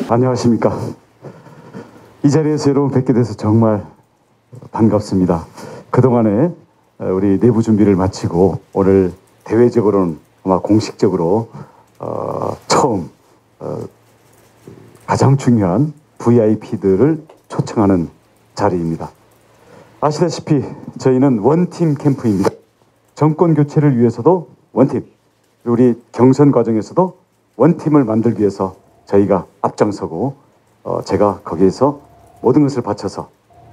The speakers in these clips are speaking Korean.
안녕하십니까. 이 자리에서 여러분 뵙게 돼서 정말 반갑습니다. 그동안에 우리 내부 준비를 마치고 오늘 대외적으로는 아마 공식적으로 처음 가장 중요한 VIP들을 초청하는 자리입니다. 아시다시피 저희는 원팀 캠프입니다. 정권 교체를 위해서도 원팀, 우리 경선 과정에서도 원팀을 만들기 위해서 저희가 앞장서고 제가 거기에서 모든 것을 바쳐서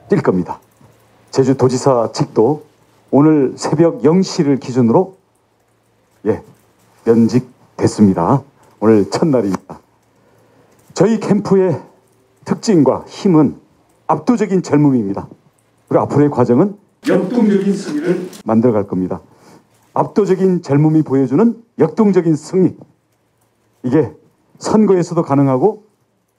뛸 겁니다. 제주도지사 측도 오늘 새벽 0시를 기준으로 면직됐습니다. 오늘 첫날입니다. 저희 캠프의 특징과 힘은 압도적인 젊음입니다. 그리고 앞으로의 과정은 역동적인 승리를 만들어갈 겁니다. 압도적인 젊음이 보여주는 역동적인 승리. 이게 선거에서도 가능하고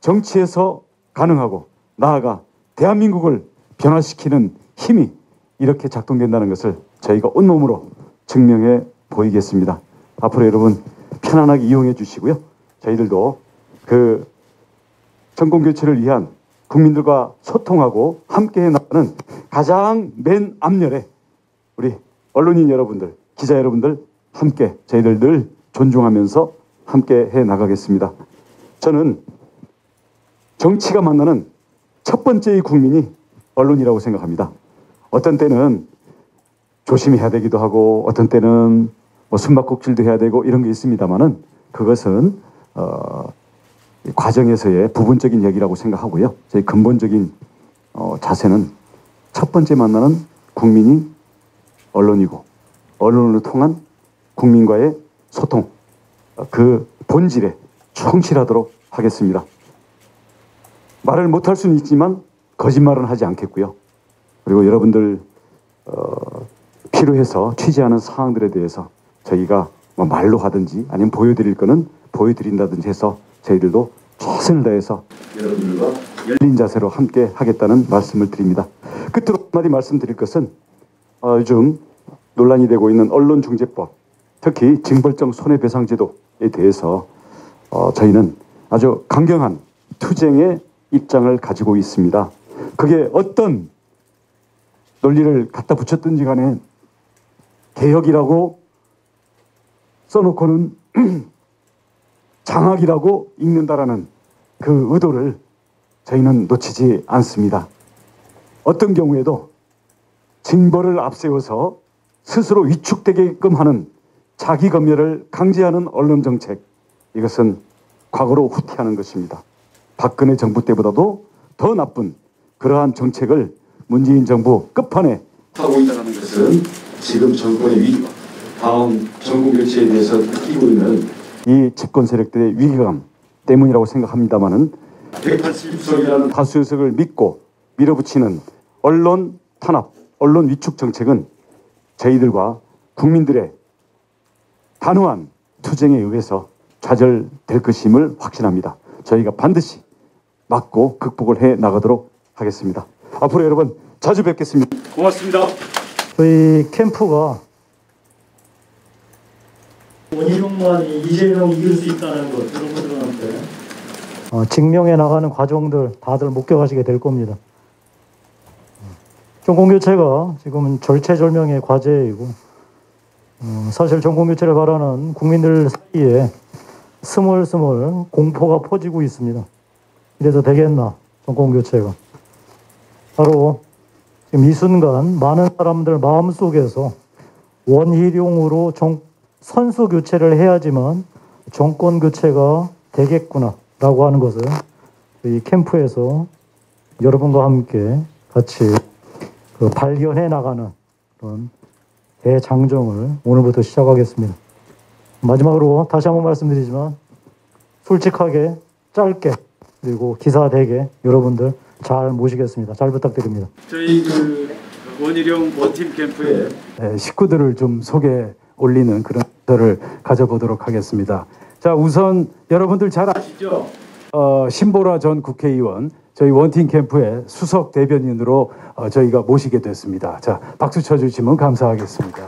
정치에서 가능하고 나아가 대한민국을 변화시키는 힘이 이렇게 작동된다는 것을 저희가 온몸으로 증명해 보이겠습니다. 앞으로 여러분 편안하게 이용해 주시고요. 저희들도 그 정권교체를 위한 국민들과 소통하고 함께해 나가는 가장 맨 앞열에 우리 언론인 여러분들, 기자 여러분들 함께 저희들 늘 존중하면서 함께 해 나가겠습니다. 저는 정치가 만나는 첫 번째의 국민이 언론이라고 생각합니다. 어떤 때는 조심해야 되기도 하고 어떤 때는 뭐 숨바꼭질도 해야 되고 이런 게 있습니다만은 그것은 과정에서의 부분적인 얘기라고 생각하고요. 저희 근본적인 자세는 첫 번째 만나는 국민이 언론이고 언론으로 통한 국민과의 소통, 그 본질에 충실하도록 하겠습니다. 말을 못할 수는 있지만 거짓말은 하지 않겠고요. 그리고 여러분들 필요해서 취재하는 사항들에 대해서 저희가 뭐 말로 하든지 아니면 보여드릴 거는 보여드린다든지 해서 저희들도 최선을 다해서 여러분들과 열린 자세로 함께 하겠다는 말씀을 드립니다. 끝으로 한마디 말씀드릴 것은 요즘 논란이 되고 있는 언론중재법, 특히 징벌적 손해배상제도에 대해서 저희는 아주 강경한 투쟁의 입장을 가지고 있습니다. 그게 어떤 논리를 갖다 붙였든지 간에 개혁이라고 써놓고는 장악이라고 읽는다라는 그 의도를 저희는 놓치지 않습니다. 어떤 경우에도 징벌을 앞세워서 스스로 위축되게끔 하는 자기 검열을 강제하는 언론정책, 이것은 과거로 후퇴하는 것입니다. 박근혜 정부 때보다도 더 나쁜 그러한 정책을 문재인 정부 끝판에 하고 있다는 것은 지금 정권의 위기와 다음 정권 교체에 대해서 느끼고 있는 이 집권 세력들의 위기감 때문이라고 생각합니다마는 180석이라는 다수의석을 믿고 밀어붙이는 언론 탄압, 언론 위축 정책은 저희들과 국민들의 단호한 투쟁에 의해서 좌절될 것임을 확신합니다. 저희가 반드시 막고 극복을 해 나가도록 하겠습니다. 앞으로 여러분 자주 뵙겠습니다. 고맙습니다. 저희 캠프가 원희룡만이 이재명이 이길 수 있다는 것, 여러분들한테 증명해 나가는 과정들 다들 목격하시게 될 겁니다. 정권교체가 지금은 절체절명의 과제이고 사실 정권교체를 바라는 국민들 사이에 스멀스멀 공포가 퍼지고 있습니다. 이래서 되겠나, 정권교체가. 바로 지금 이 순간 많은 사람들 마음속에서 원희룡으로 선수교체를 해야지만 정권교체가 되겠구나 라고 하는 것을 이 캠프에서 여러분과 함께 같이 발견해 나가는 그런 대장정을 오늘부터 시작하겠습니다. 마지막으로 다시 한번 말씀드리지만 솔직하게 짧게 그리고 기사되게 여러분들 잘 모시겠습니다. 잘 부탁드립니다. 저희 원희룡 원팀 캠프의 식구들을 좀 소개 올리는 그런 시간을 가져보도록 하겠습니다. 자, 우선 여러분들 잘 아시죠? 신보라 전 국회의원 저희 원팀 캠프의 수석 대변인으로 저희가 모시게 됐습니다. 자, 박수 쳐주시면 감사하겠습니다.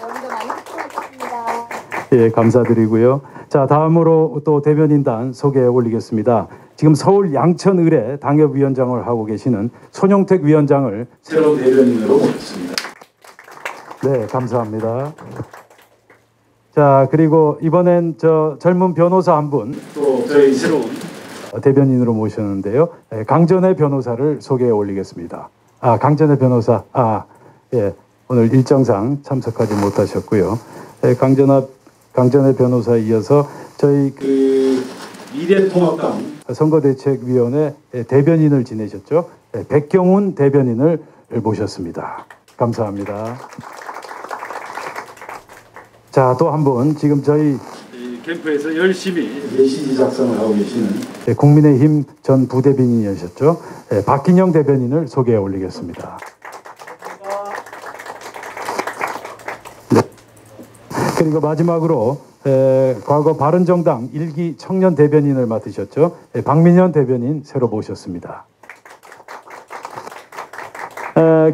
오늘도 많이 수고하셨습니다. 예, 감사드리고요. 자, 자, 다음으로 또 대변인단 소개해 올리겠습니다. 지금 서울 양천을의 당협위원장을 하고 계시는 손용택 위원장을 새로운 대변인으로 모셨습니다. 네, 감사합니다. 자, 그리고 이번엔 저 젊은 변호사 한 분 또 저희 새로운 대변인으로 모셨는데요. 강전의 변호사를 소개해 올리겠습니다. 강전의 변호사, 예, 오늘 일정상 참석하지 못하셨고요. 강전의 변호사에 이어서 저희 미래통합당 선거대책위원회 대변인을 지내셨죠. 백경훈 대변인을 모셨습니다. 감사합니다. 자, 또 한 분 지금 저희 캠프에서 열심히 메시지 작성을 하고 계시는 국민의힘 전 부대변인이셨죠. 박기영 대변인을 소개해 올리겠습니다. 네. 그리고 마지막으로 과거 바른정당 1기 청년 대변인을 맡으셨죠. 박민현 대변인 새로 모셨습니다.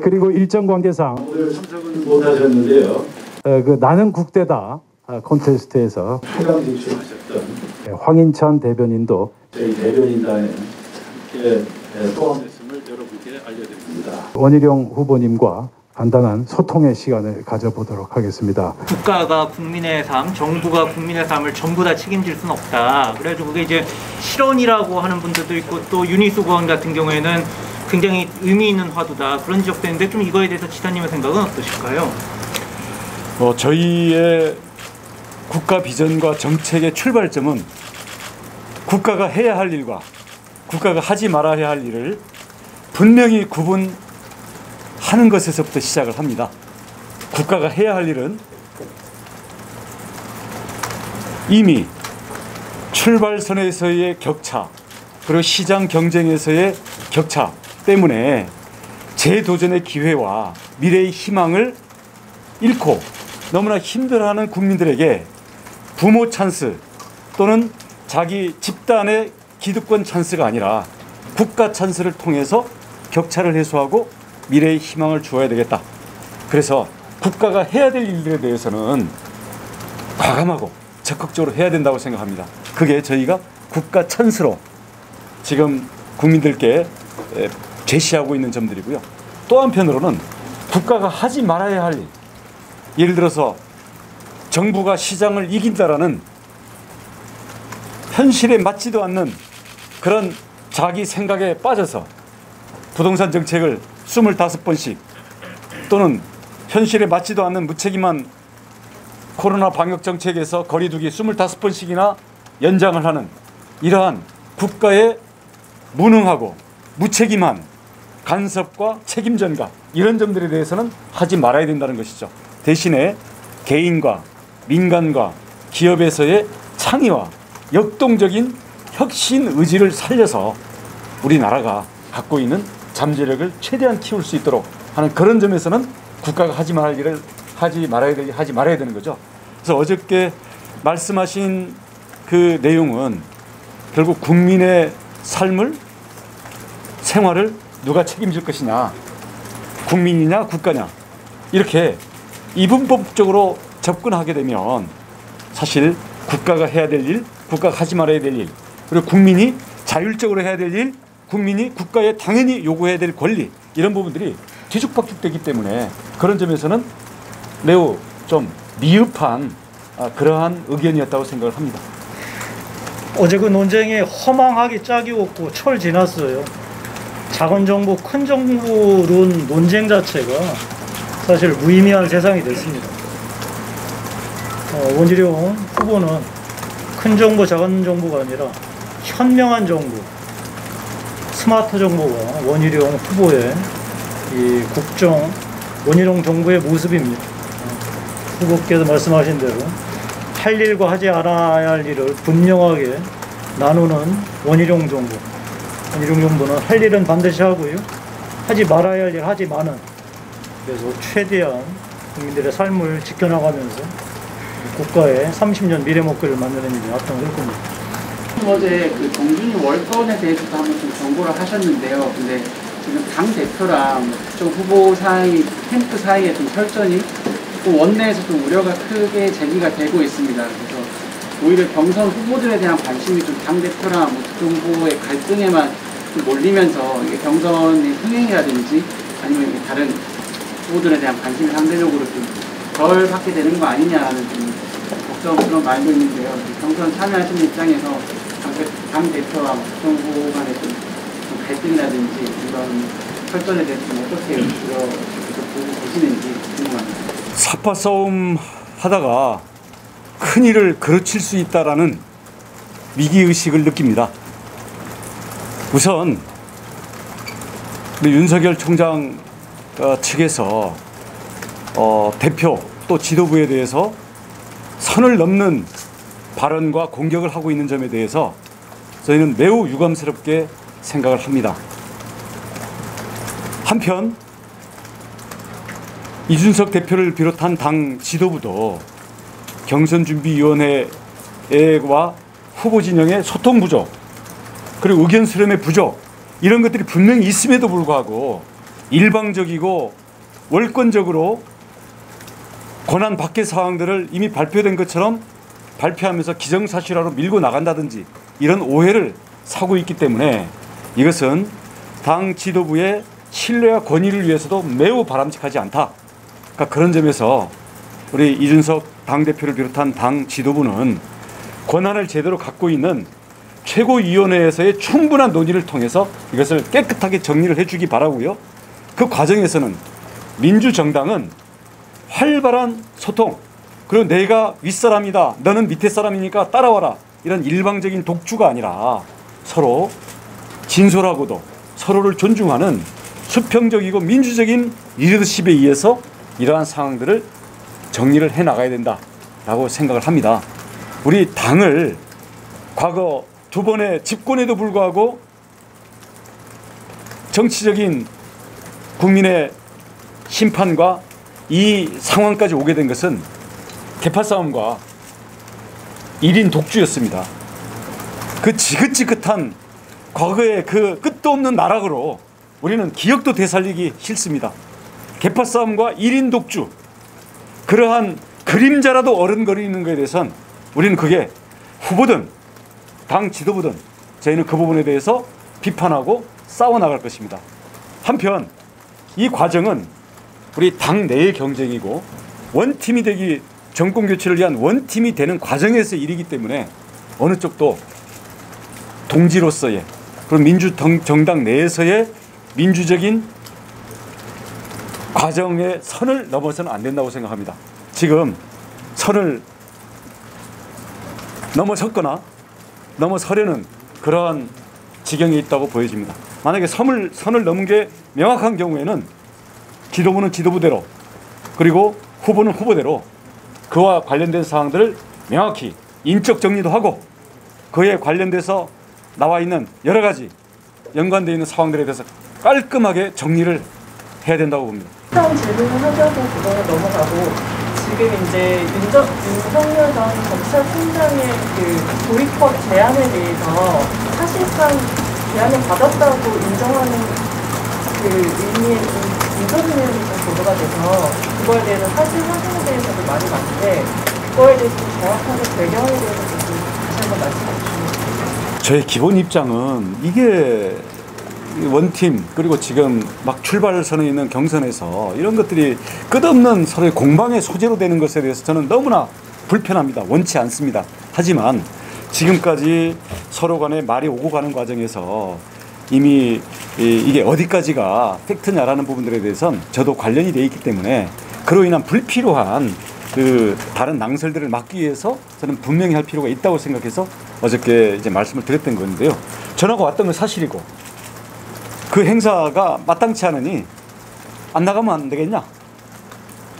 그리고 일정 관계상 오늘 참석은 못하셨는데요. 그 나는 국대다 콘테스트에서 최강 진출하셨던 황인찬 대변인도 저희 대변인단에 함께 포함됐음을 여러분께 알려드립니다. 원희룡 후보님과 간단한 소통의 시간을 가져보도록 하겠습니다. 국가가 국민의 삶, 정부가 국민의 삶을 전부 다 책임질 수는 없다. 그래가지고 그게 이제 실언이라고 하는 분들도 있고 또 유니스 의원 같은 경우에는 굉장히 의미 있는 화두다 그런 지적도 있는데 좀 이거에 대해서 지사님의 생각은 어떠실까요? 저희의 국가 비전과 정책의 출발점은 국가가 해야 할 일과 국가가 하지 말아야 할 일을 분명히 구분하는 것에서부터 시작을 합니다. 국가가 해야 할 일은 이미 출발선에서의 격차 그리고 시장 경쟁에서의 격차 때문에 재도전의 기회와 미래의 희망을 잃고 너무나 힘들어하는 국민들에게 부모 찬스 또는 자기 집단의 기득권 찬스가 아니라 국가 찬스를 통해서 격차를 해소하고 미래의 희망을 주어야 되겠다. 그래서 국가가 해야 될 일들에 대해서는 과감하고 적극적으로 해야 된다고 생각합니다. 그게 저희가 국가 찬스로 지금 국민들께 제시하고 있는 점들이고요. 또 한편으로는 국가가 하지 말아야 할 일, 예를 들어서 정부가 시장을 이긴다라는 현실에 맞지도 않는 그런 자기 생각에 빠져서 부동산 정책을 25번씩 또는 현실에 맞지도 않는 무책임한 코로나 방역 정책에서 거리두기 25번씩이나 연장을 하는 이러한 국가의 무능하고 무책임한 간섭과 책임 전가 이런 점들에 대해서는 하지 말아야 된다는 것이죠. 대신에 개인과 민간과 기업에서의 창의와 역동적인 혁신 의지를 살려서 우리나라가 갖고 있는 잠재력을 최대한 키울 수 있도록 하는 그런 점에서는 국가가 하지 말아야 되는 거죠. 그래서 어저께 말씀하신 그 내용은 결국 국민의 삶을 생활을 누가 책임질 것이냐, 국민이냐 국가냐 이렇게 이분법적으로 접근하게 되면 사실 국가가 해야 될 일, 국가가 하지 말아야 될 일, 그리고 국민이 자율적으로 해야 될 일, 국민이 국가에 당연히 요구해야 될 권리 이런 부분들이 뒤죽박죽되기 때문에 그런 점에서는 매우 좀 미흡한 그러한 의견이었다고 생각을 합니다. 어제 그 논쟁이 허망하게 짝이 없고 철 지났어요. 작은 정부, 큰 정부론 논쟁 자체가 사실 무의미한 세상이 됐습니다. 원희룡 후보는 큰 정부, 작은 정부가 아니라 현명한 정부, 스마트 정부가 원희룡 후보의 이 국정, 원희룡 정부의 모습입니다. 후보께서 말씀하신 대로 할 일과 하지 않아야 할 일을 분명하게 나누는 원희룡 정부. 원희룡 정부는 할 일은 반드시 하고요. 하지 말아야 할 일 하지 마는. 그래서 최대한 국민들의 삶을 지켜나가면서 국가의 30년 미래 목표를 만드는 일에 앞장설 겁니다. 어제 그 정준이 월권에 대해서도 한번 좀 정보를 하셨는데요. 근데 지금 당 대표랑 좀 후보 사이, 캠프 사이에 좀 설전이 또 원내에서 좀 우려가 크게 제기가 되고 있습니다. 그래서 오히려 경선 후보들에 대한 관심이 좀 당대표랑 뭐 두 후보의 갈등에만 좀 몰리면서 이게 경선의 흥행이라든지 아니면 이게 다른 후보들에 대한 관심이 상대적으로 좀 덜 받게 되는 거 아니냐라는 좀 걱정스러운 말도 있는데요. 경선 참여하시는 입장에서 당대표와 두 후보 간의 좀 갈등이라든지 이런 설전에 대해서 좀 어떻게 보고 계시는지 궁금합니다. 사파 싸움 하다가 큰일을 그르칠 수 있다라는 위기의식을 느낍니다. 우선 우리 윤석열 총장 측에서 대표 또 지도부에 대해서 선을 넘는 발언과 공격을 하고 있는 점에 대해서 저희는 매우 유감스럽게 생각을 합니다. 한편 이준석 대표를 비롯한 당 지도부도 경선준비위원회와 후보 진영의 소통 부족 그리고 의견 수렴의 부족 이런 것들이 분명히 있음에도 불구하고 일방적이고 월권적으로 권한 밖의 사항들을 이미 발표된 것처럼 발표하면서 기정사실화로 밀고 나간다든지 이런 오해를 사고 있기 때문에 이것은 당 지도부의 신뢰와 권위를 위해서도 매우 바람직하지 않다. 그러니까 그런 점에서 우리 이준석 당대표를 비롯한 당 지도부는 권한을 제대로 갖고 있는 최고위원회에서의 충분한 논의를 통해서 이것을 깨끗하게 정리를 해주기 바라고요. 그 과정에서는 민주정당은 활발한 소통 그리고 내가 윗사람이다 너는 밑에 사람이니까 따라와라 이런 일방적인 독주가 아니라 서로 진솔하고도 서로를 존중하는 수평적이고 민주적인 리더십에 의해서 이러한 상황들을 정리를 해나가야 된다라고 생각을 합니다. 우리 당을 과거 두 번의 집권에도 불구하고 정치적인 국민의 심판과 이 상황까지 오게 된 것은 개파 싸움과 1인 독주였습니다. 그 지긋지긋한 과거의 그 끝도 없는 나락으로 우리는 기억도 되살리기 싫습니다. 개파 싸움과 1인 독주 그러한 그림자라도 어른거리는 것에 대해서는 우리는 그게 후보든 당 지도부든 저희는 그 부분에 대해서 비판하고 싸워나갈 것입니다. 한편 이 과정은 우리 당 내의 경쟁이고 원팀이 되기 정권 교체를 위한 원팀이 되는 과정에서 일이기 때문에 어느 쪽도 동지로서의 그리고 민주정당 내에서의 민주적인 과정의 선을 넘어서는 안 된다고 생각합니다. 지금 선을 넘어섰거나 넘어서려는 그러한 지경에 있다고 보여집니다. 만약에 선을 넘은 게 명확한 경우에는 지도부는 지도부대로 그리고 후보는 후보대로 그와 관련된 사항들을 명확히 인적 정리도 하고 그에 관련돼서 나와 있는 여러 가지 연관되어 있는 상황들에 대해서 깔끔하게 정리를 해야 된다고 봅니다. 다음 질문을 하셔서 그거는 넘어가고 지금 이제 윤석열 전 검찰총장의 그 보이콧 제안에 대해서 사실상 제안을 받았다고 인정하는 그 의미의 인터뷰 내용이 좀 보도가 돼서 그거에 대해서 사실 확인에 대해서도 말이 많은데 그거에 대해서 정확하게 배경에 대해서 좀 다시 한번 말씀해 주시면 저의 기본 입장은 이게 원팀 그리고 지금 막 출발선에 있는 경선에서 이런 것들이 끝없는 서로의 공방의 소재로 되는 것에 대해서 저는 너무나 불편합니다. 원치 않습니다. 하지만 지금까지 서로 간에 말이 오고 가는 과정에서 이미 이게 어디까지가 팩트냐라는 부분들에 대해서는 저도 관련이 되어 있기 때문에 그로 인한 불필요한 그 다른 낭설들을 막기 위해서 저는 분명히 할 필요가 있다고 생각해서 어저께 이제 말씀을 드렸던 건데요. 전화가 왔던 건 사실이고 그 행사가 마땅치 않으니 안 나가면 안 되겠냐?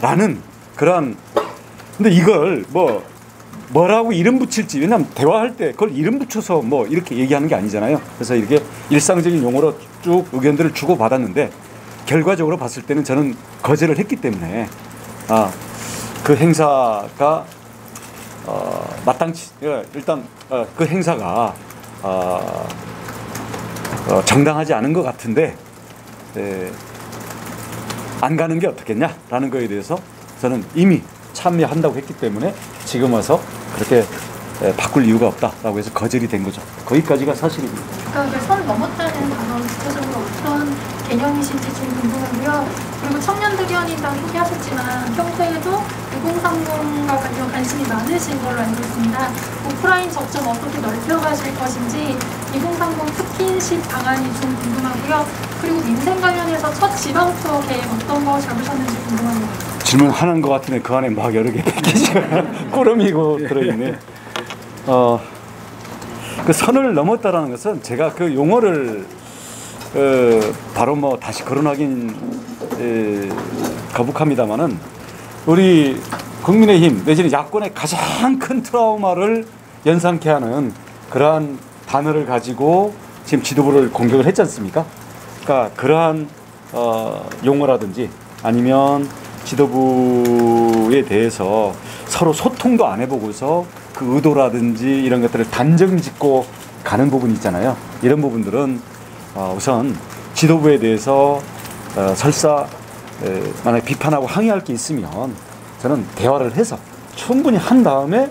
라는 그러한 근데 이걸 뭐라고 이름 붙일지 왜냐하면 대화할 때 그걸 이름 붙여서 뭐 이렇게 얘기하는 게 아니잖아요. 그래서 이렇게 일상적인 용어로 쭉 의견들을 주고받았는데 결과적으로 봤을 때는 저는 거절을 했기 때문에 그 행사가 마땅치 일단 그 행사가 정당하지 않은 것 같은데 안 가는 게 어떻겠냐라는 거에 대해서 저는 이미 참여한다고 했기 때문에 지금 와서 그렇게 바꿀 이유가 없다라고 해서 거절이 된 거죠. 거기까지가 사실입니다. 그러니까 선 넘었다는 단어는 구체적으로 어떤 개념이신지 좀 궁금하고요. 그리고 청년들위원회장 소개하셨지만 평소에도 2030과 관련 관심이 많으신 걸로 알고 있습니다. 오프라인 접점 어떻게 넓혀가실 것인지 2030 스킨십 방안이 좀 궁금하고요. 그리고 민생 관련해서 첫 지방 투어 계획 어떤 거 잡으셨는지 궁금합니다. 질문 하나인 것 같은데 그 안에 막 여러 개 패키지가 꾸러미고 들어있네. 그 선을 넘었다라는 것은 제가 그 용어를 바로 뭐 다시 거론하긴 거북합니다만은 우리 국민의힘 내지는 야권의 가장 큰 트라우마를 연상케 하는 그러한 단어를 가지고 지금 지도부를 공격을 했지 않습니까? 그러니까 그러한 용어라든지 아니면 지도부에 대해서 서로 소통도 안 해보고서 그 의도라든지 이런 것들을 단정 짓고 가는 부분이 있잖아요. 이런 부분들은 우선 지도부에 대해서 설사 만약에 비판하고 항의할 게 있으면 저는 대화를 해서 충분히 한 다음에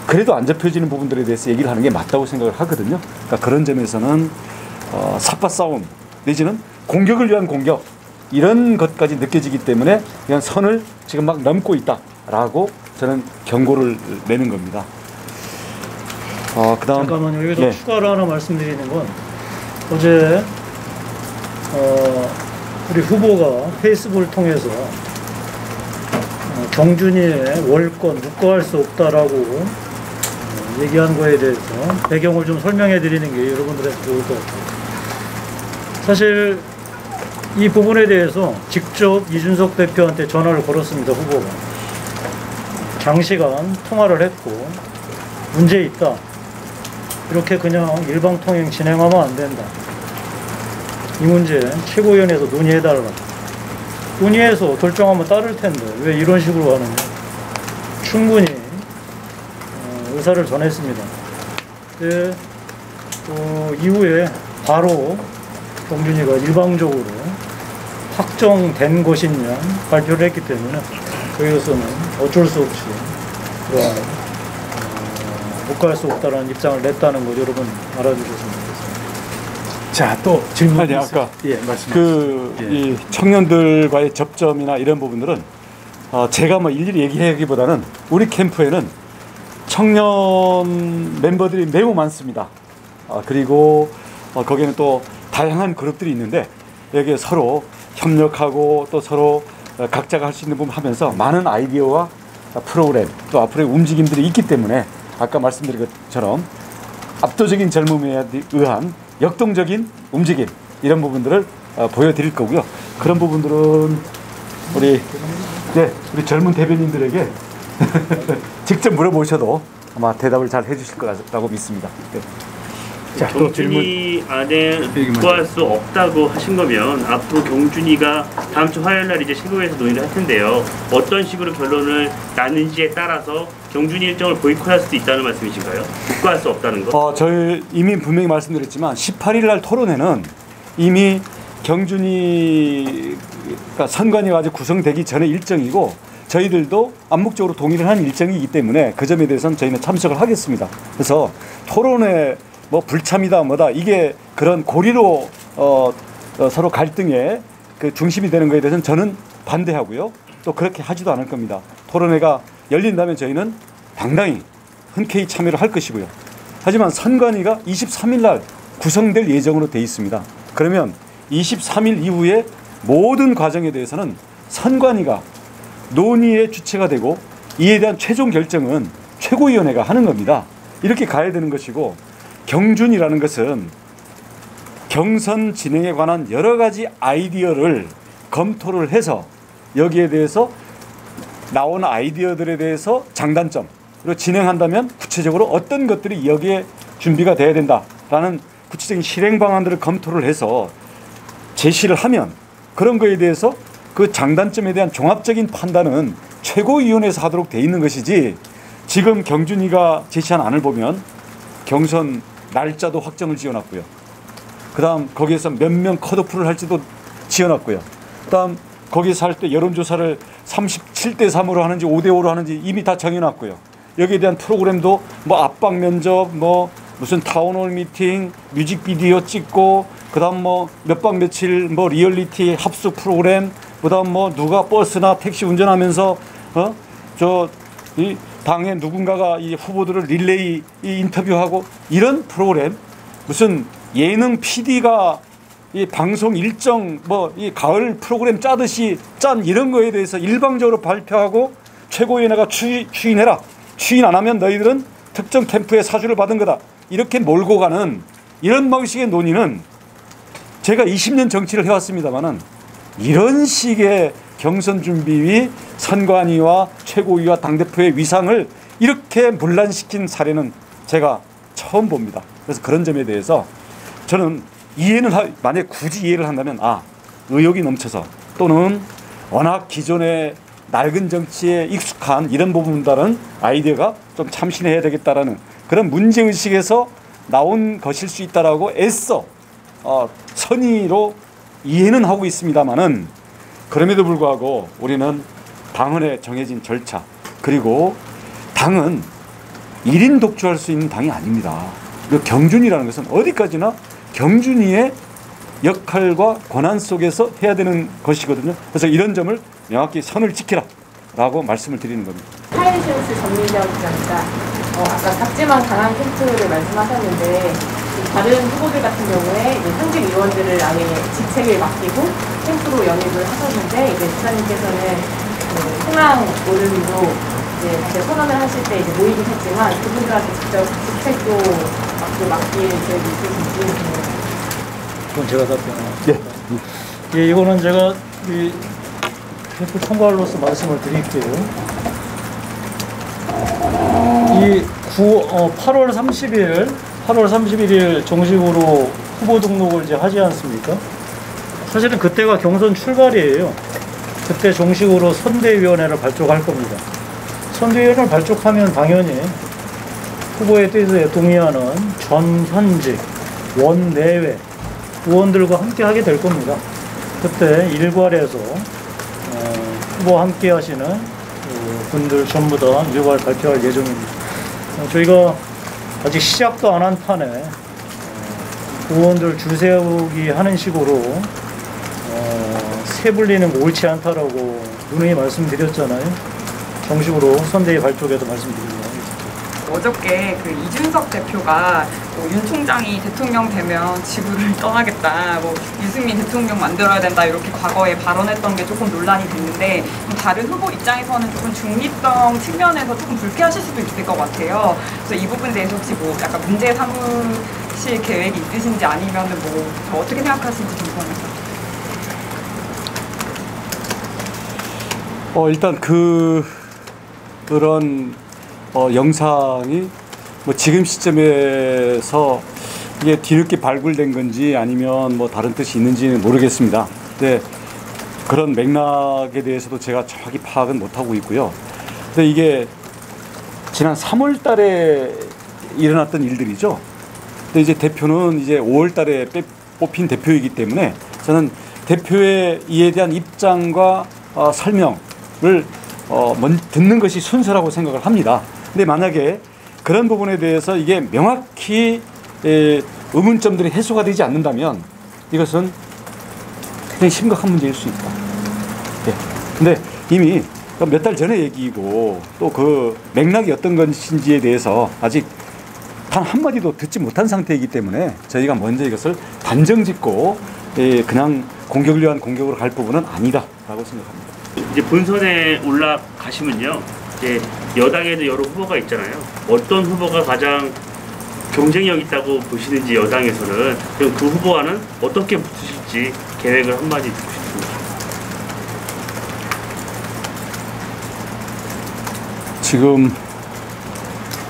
그래도 안 잡혀지는 부분들에 대해서 얘기를 하는 게 맞다고 생각을 하거든요. 그러니까 그런 점에서는 삽바 싸움 내지는 공격을 위한 공격 이런 것까지 느껴지기 때문에 그냥 선을 지금 막 넘고 있다라고 저는 경고를 내는 겁니다. 그다음 잠깐만요. 여기서 추가로 하나 말씀드리는 건 어제 우리 후보가 페이스북을 통해서 경준이의 월권 묵과할 수 없다라고 얘기한 거에 대해서 배경을 좀 설명해 드리는 게 여러분들한테 좋을 것 같아요. 사실 이 부분에 대해서 직접 이준석 대표한테 전화를 걸었습니다. 후보가 장시간 통화를 했고 문제 있다. 이렇게 그냥 일방통행 진행하면 안 된다. 이 문제 최고위원회에서 논의해달라. 논의해서 결정하면 따를 텐데 왜 이런 식으로 하느냐. 충분히 의사를 전했습니다. 네, 이후에 바로 경준이가 일방적으로 확정된 것이냐 발표를 했기 때문에 거기서는 어쩔 수 없이 그러한 못 갈 수 없다는 입장을 냈다는 거 여러분 알아주셨으면 좋겠습니다. 자, 또 질문. 아니 아까 말씀하세요. 이 청년들과의 접점이나 이런 부분들은 제가 뭐 일일이 얘기하기보다는 우리 캠프에는 청년 멤버들이 매우 많습니다. 그리고 거기에는 또 다양한 그룹들이 있는데 여기에 서로 협력하고 또 서로 각자가 할 수 있는 부분 하면서 많은 아이디어와 프로그램 또 앞으로의 움직임들이 있기 때문에 아까 말씀드린 것처럼 압도적인 젊음에 의한 역동적인 움직임 이런 부분들을 보여드릴 거고요. 그런 부분들은 우리 젊은 대변인들에게 직접 물어보셔도 아마 대답을 잘 해주실 거라고 믿습니다. 네. 자, 또 질문. 경준이 안에 묵과할 수 없다고 하신 거면 앞으로 경준이가 다음 주 화요일 날 이제 최고위에서 논의를 할 텐데요. 어떤 식으로 결론을 나는지에 따라서 경준이 일정을 보이콧할 수도 있다는 말씀이신가요? 묵과할 수 없다는 거? 저희 이미 분명히 말씀드렸지만 18일 날 토론회는 이미 경준이가 선관위가 아직 구성되기 전에 일정이고 저희들도 암묵적으로 동의를 한 일정이기 때문에 그 점에 대해서는 저희는 참석을 하겠습니다. 그래서 토론회 뭐 불참이다 뭐다 이게 그런 고리로 서로 갈등의 그 중심이 되는 것에 대해서는 저는 반대하고요. 또 그렇게 하지도 않을 겁니다. 토론회가 열린다면 저희는 당당히 흔쾌히 참여를 할 것이고요. 하지만 선관위가 23일 날 구성될 예정으로 되어 있습니다. 그러면 23일 이후에 모든 과정에 대해서는 선관위가 논의의 주체가 되고 이에 대한 최종 결정은 최고위원회가 하는 겁니다. 이렇게 가야 되는 것이고 경준이라는 것은 경선 진행에 관한 여러 가지 아이디어를 검토를 해서 여기에 대해서 나온 아이디어들에 대해서 장단점 그리고 진행한다면 구체적으로 어떤 것들이 여기에 준비가 돼야 된다라는 구체적인 실행 방안들을 검토를 해서 제시를 하면 그런 거에 대해서 그 장단점에 대한 종합적인 판단은 최고위원회에서 하도록 돼 있는 것이지 지금 경준이가 제시한 안을 보면 경선 날짜도 확정을 지어놨고요. 그 다음 거기에서 몇 명 컷오프를 할지도 지어놨고요. 그 다음 거기서 할 때 여론조사를 37대 3으로 하는지 5대 5로 하는지 이미 다 정해놨고요. 여기에 대한 프로그램도 뭐 압박 면접, 뭐 무슨 타운홀 미팅, 뮤직비디오 찍고, 그다음 뭐 몇 박 며칠 뭐 리얼리티 합숙 프로그램, 그다음 뭐 누가 버스나 택시 운전하면서 이 당의 누군가가 이 후보들을 릴레이 인터뷰하고, 이런 프로그램, 무슨 예능 PD가 이 방송 일정 뭐 이 가을 프로그램 짜듯이 짠 이런 거에 대해서 일방적으로 발표하고, 최고위원회가 추인해라, 추인 안 하면 너희들은 특정 캠프에 사주를 받은 거다, 이렇게 몰고 가는 이런 방식의 논의는, 제가 20년 정치를 해왔습니다마는 이런 식의 경선 준비위, 선관위와 최고위와 당대표의 위상을 이렇게 문란시킨 사례는 제가 처음 봅니다. 그래서 그런 점에 대해서 저는 만약 굳이 이해를 한다면, 의욕이 넘쳐서, 또는 워낙 기존의 낡은 정치에 익숙한 이런 부분들은 아이디어가 좀 참신해야 되겠다라는 그런 문제의식에서 나온 것일 수 있다라고 애써 선의로 이해는 하고 있습니다만은, 그럼에도 불구하고 우리는 당헌에 정해진 절차, 그리고 당은 1인 독주할 수 있는 당이 아닙니다. 경준이라는 것은 어디까지나 경준이의 역할과 권한 속에서 해야 되는 것이거든요. 그래서 이런 점을 명확히 선을 지키라 라고 말씀을 드리는 겁니다. 하이신스 전민정 기자입니다. 아까 작지만 강한 캠프를 말씀하셨는데, 다른 후보들 같은 경우에 이제 현직 의원들을 아예 직책을 맡기고 캠프로 영입을 하셨는데, 이제 기자님께서는 흥황 오름으로 이제 다시 선언을 하실 때 이제 모이긴 했지만, 그분들한테 직접 직책도 맡길 계획이 있으신지. 그건 제가 답변할게요. 예, 이거는 제가 이 캠프 총괄로서 말씀을 드릴게요. 이 8월 31일 정식으로 후보 등록을 이제 하지 않습니까? 사실은 그때가 경선 출발이에요. 그때 정식으로 선대위원회를 발족할 겁니다. 선대위원회를 발족하면 당연히 후보의 뜻에 동의하는 전 현직 원내외 의원들과 함께 하게 될 겁니다. 그때 일괄해서 후보와 함께 하시는 분들 전부 다 일괄 발표할 예정입니다. 저희가 아직 시작도 안 한 판에 의원들 줄 세우기 하는 식으로 세 불리는 거 옳지 않다라고 누누이 말씀드렸잖아요. 정식으로 선대위 발족에도 말씀드립니다. 어저께 그 이준석 대표가 윤 총장이 대통령 되면 지구를 떠나겠다, 유승민 대통령 만들어야 된다, 이렇게 과거에 발언했던 게 조금 논란이 됐는데, 다른 후보 입장에서는 조금 중립성 측면에서 조금 불쾌하실 수도 있을 것 같아요. 그래서 이 부분에 대해서 혹시 약간 문제 삼으실 계획이 있으신지, 아니면은 어떻게 생각하시는지 궁금합니다. 일단 그런 영상이 지금 시점에서 이게 뒤늦게 발굴된 건지 아니면 다른 뜻이 있는지는 모르겠습니다. 근데 그런 맥락에 대해서도 제가 정확히 파악은 못하고 있고요. 근데 이게 지난 3월 달에 일어났던 일들이죠. 근데 이제 대표는 이제 5월 달에 뽑힌 대표이기 때문에 저는 대표의 이에 대한 입장과 설명을 듣는 것이 순서라고 생각을 합니다. 근데 만약에 그런 부분에 대해서 이게 명확히 의문점들이 해소가 되지 않는다면 이것은 굉장히 심각한 문제일 수 있다. 근데 이미 몇 달 전의 얘기이고, 또 그 맥락이 어떤 것인지에 대해서 아직 단 한마디도 듣지 못한 상태이기 때문에 저희가 먼저 이것을 단정짓고 그냥 공격을 위한 공격으로 갈 부분은 아니다라고 생각합니다. 이제 본선에 올라가시면요, 이제 여당에도 여러 후보가 있잖아요. 어떤 후보가 가장 경쟁력 있다고 보시는지, 여당에서는, 그럼 그 후보와는 어떻게 붙으실지 계획을 한마디 듣고 싶습니다. 지금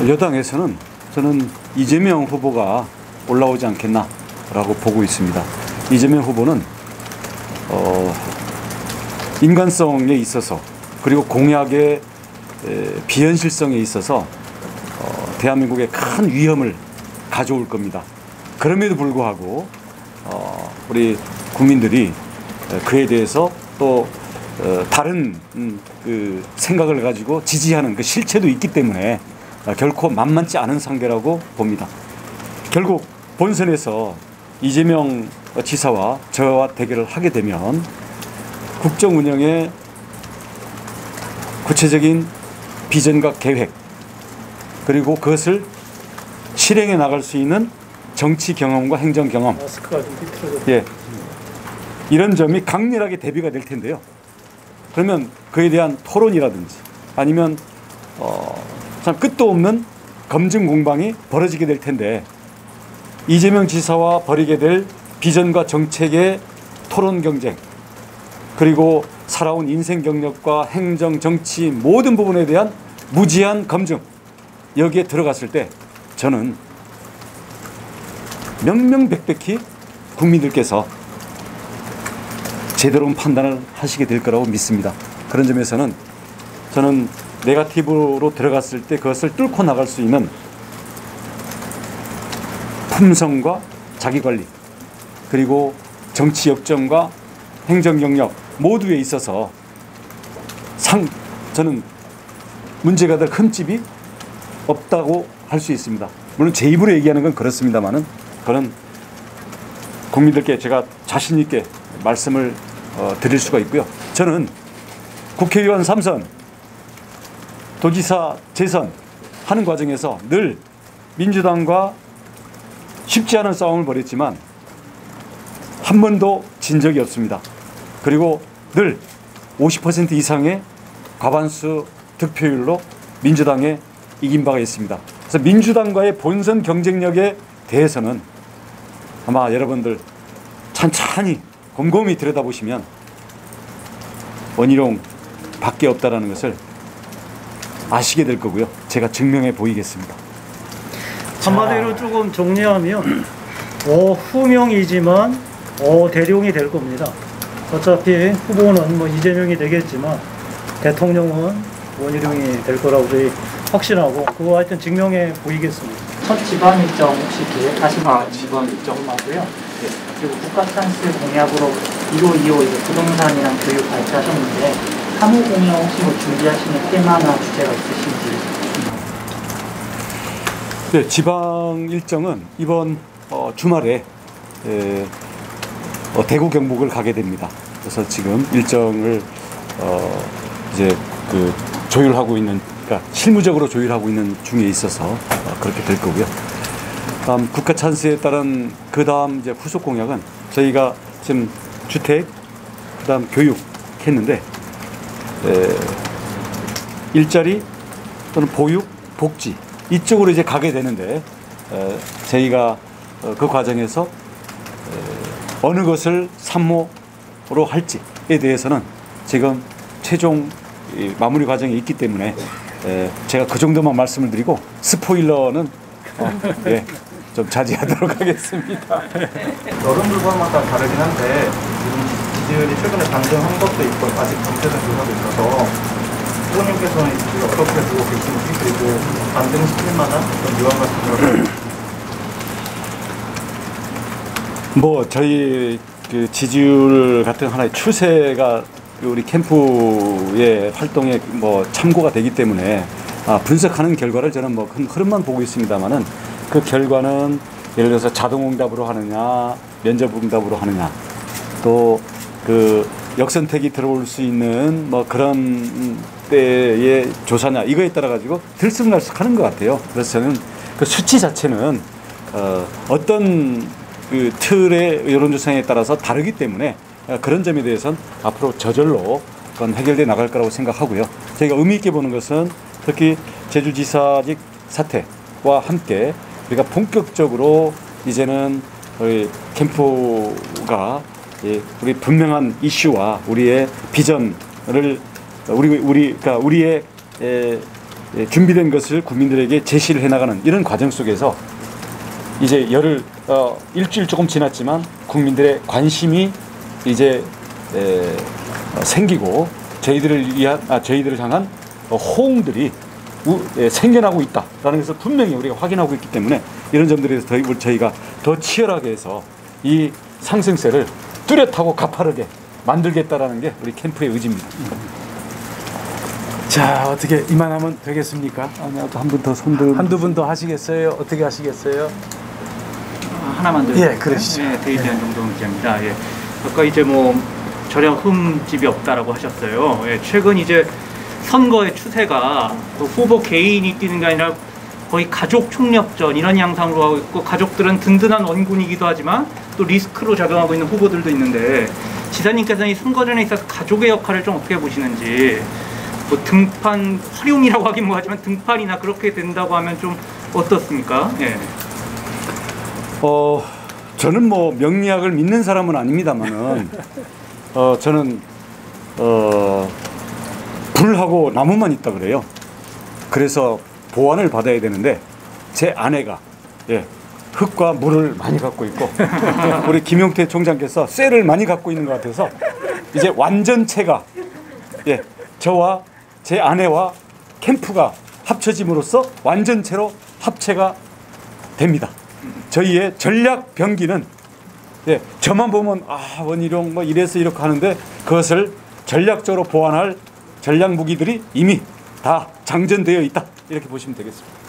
여당에서는 저는 이재명 후보가 올라오지 않겠나라고 보고 있습니다. 이재명 후보는 인간성에 있어서, 그리고 공약의 비현실성에 있어서 대한민국에 큰 위험을 가져올 겁니다. 그럼에도 불구하고 우리 국민들이 그에 대해서 또 다른 그 생각을 가지고 지지하는 그 실체도 있기 때문에 결코 만만치 않은 상대라고 봅니다. 결국 본선에서 이재명 지사와 저와 대결을 하게 되면 국정 운영의 구체적인 비전과 계획 그리고 그것을 실행해 나갈 수 있는 정치 경험과 행정 경험, 마스크가 좀 삐뚤어졌다. 예, 이런 점이 강렬하게 대비가 될 텐데요. 그러면 그에 대한 토론이라든지 아니면 참 끝도 없는 검증 공방이 벌어지게 될 텐데 이재명 지사와 벌이게 될 비전과 정책의 토론 경쟁 그리고 살아온 인생 경력과 행정, 정치 모든 부분에 대한 무지한 검증 여기에 들어갔을 때 저는 명명백백히 국민들께서 제대로 판단을 하시게 될 거라고 믿습니다. 그런 점에서는 저는 네거티브로 들어갔을 때 그것을 뚫고 나갈 수 있는 품성과 자기관리 그리고 정치 역정과 행정 경력 모두에 있어서 저는 문제가 될 흠집이 없다고 할 수 있습니다. 물론 제 입으로 얘기하는 건 그렇습니다만은 그런 국민들께 제가 자신 있게 말씀을 드릴 수가 있고요. 저는 국회의원 3선, 도지사 재선 하는 과정에서 늘 민주당과 쉽지 않은 싸움을 벌였지만 한 번도 진 적이 없습니다. 그리고 늘 50% 이상의 과반수 득표율로 민주당에 이긴 바가 있습니다. 그래서 민주당과의 본선 경쟁력에 대해서는 아마 여러분들 찬찬히 곰곰이 들여다보시면 원희룡 밖에 없다라는 것을 아시게 될 거고요. 제가 증명해 보이겠습니다. 한마디로 조금 정리하면 후명이지만 대룡이 될 겁니다. 어차피 후보는 뭐 이재명이 되겠지만 대통령은 원희룡이 될 거라고 저희 확신하고 그거 하여튼 증명해 보이겠습니다. 첫 지방 일정 혹시 계획하신 거 지방 일정하고요. 그리고 국가 찬스 공약으로 1525 이제 부동산이랑 교육 발표하셨는데 3호 공약 혹시 뭐 준비하시는 테마나 주제가 있으신지? 네, 지방 일정은 이번 주말에 대구 경북을 가게 됩니다. 그래서 지금 일정을 이제 그 조율하고 있는, 그러니까 실무적으로 조율하고 있는 중에 있어서 그렇게 될 거고요. 다음 국가 찬스에 따른 그 다음 이제 후속 공약은 저희가 지금 주택, 그다음 교육 했는데 일자리 또는 보육, 복지 이쪽으로 이제 가게 되는데 저희가 그 과정에서 어느 것을 산모로 할지에 대해서는 지금 최종 마무리 과정이 있기 때문에 제가 그 정도만 말씀을 드리고 스포일러는 좀 자제하도록 하겠습니다. 여론조사마다 다르긴 한데 지금 지지율이 최근에 반등한 것도 있고 아직 검토된 조사도 있어서 후보님께서는 지지율 어떻게 보고 계신지 그리고 반등시킬 만한 어떤 유언 같은 걸 뭐 저희 그 지지율 같은 하나의 추세가 우리 캠프의 활동에 뭐 참고가 되기 때문에 분석하는 결과를 저는 뭐 큰 흐름만 보고 있습니다만은 그 결과는 예를 들어서 자동응답으로 하느냐 면접응답으로 하느냐 또 그 역선택이 들어올 수 있는 뭐 그런 때의 조사냐 이거에 따라 가지고 들쑥날쑥하는 것 같아요. 그래서 저는 그 수치 자체는 어떤 그 틀의 여론조사에 따라서 다르기 때문에 그런 점에 대해서는 앞으로 저절로 그건 해결돼 나갈 거라고 생각하고요. 저희가 의미 있게 보는 것은 특히 제주지사직 사태와 함께 우리가 본격적으로 이제는 우리 캠프가 우리 분명한 이슈와 우리의 비전을 그러니까 우리의 준비된 것을 국민들에게 제시를 해나가는 이런 과정 속에서 이제 일주일 조금 지났지만 국민들의 관심이 이제 생기고 저희들을 향한 호응들이 생겨나고 있다라는 것을 분명히 우리가 확인하고 있기 때문에 이런 점들에 대해서 저희가 더 치열하게 해서 이 상승세를 뚜렷하고 가파르게 만들겠다라는 게 우리 캠프의 의지입니다. 자, 자, 어떻게 이만하면 되겠습니까? 아니, 한 분 더 손들. 한두 분 더 하시겠어요? 어떻게 하시겠어요? 하나만 더. 예, 그러시죠. 네, 대의대한 정동훈 기자입니다. 예. 아까 이제 뭐 전혀 흠집이 없다라고 하셨어요. 예, 최근 이제 선거의 추세가 또 후보 개인이 뛰는 게 아니라 거의 가족 총력전 이런 양상으로 하고 있고, 가족들은 든든한 원군이기도 하지만 또 리스크로 작용하고 있는 후보들도 있는데, 지사님께서는 이 선거전에 있어서 가족의 역할을 좀 어떻게 보시는지, 뭐 등판 활용이라고 하긴 뭐하지만 등판이나 그렇게 된다고 하면 좀 어떻습니까? 예. 저는 뭐 명리학을 믿는 사람은 아닙니다만은 저는 불하고 나무만 있다 그래요. 그래서 보완을 받아야 되는데 제 아내가 흙과 물을 많이 갖고 있고 우리 김용태 총장께서 쇠를 많이 갖고 있는 것 같아서 이제 완전체가 저와 제 아내와 캠프가 합쳐짐으로써 완전체로 합체가 됩니다. 저희의 전략 병기는 저만 보면 원희룡 뭐 이래서 이렇게 하는데, 그것을 전략적으로 보완할 전략 무기들이 이미 다 장전되어 있다, 이렇게 보시면 되겠습니다.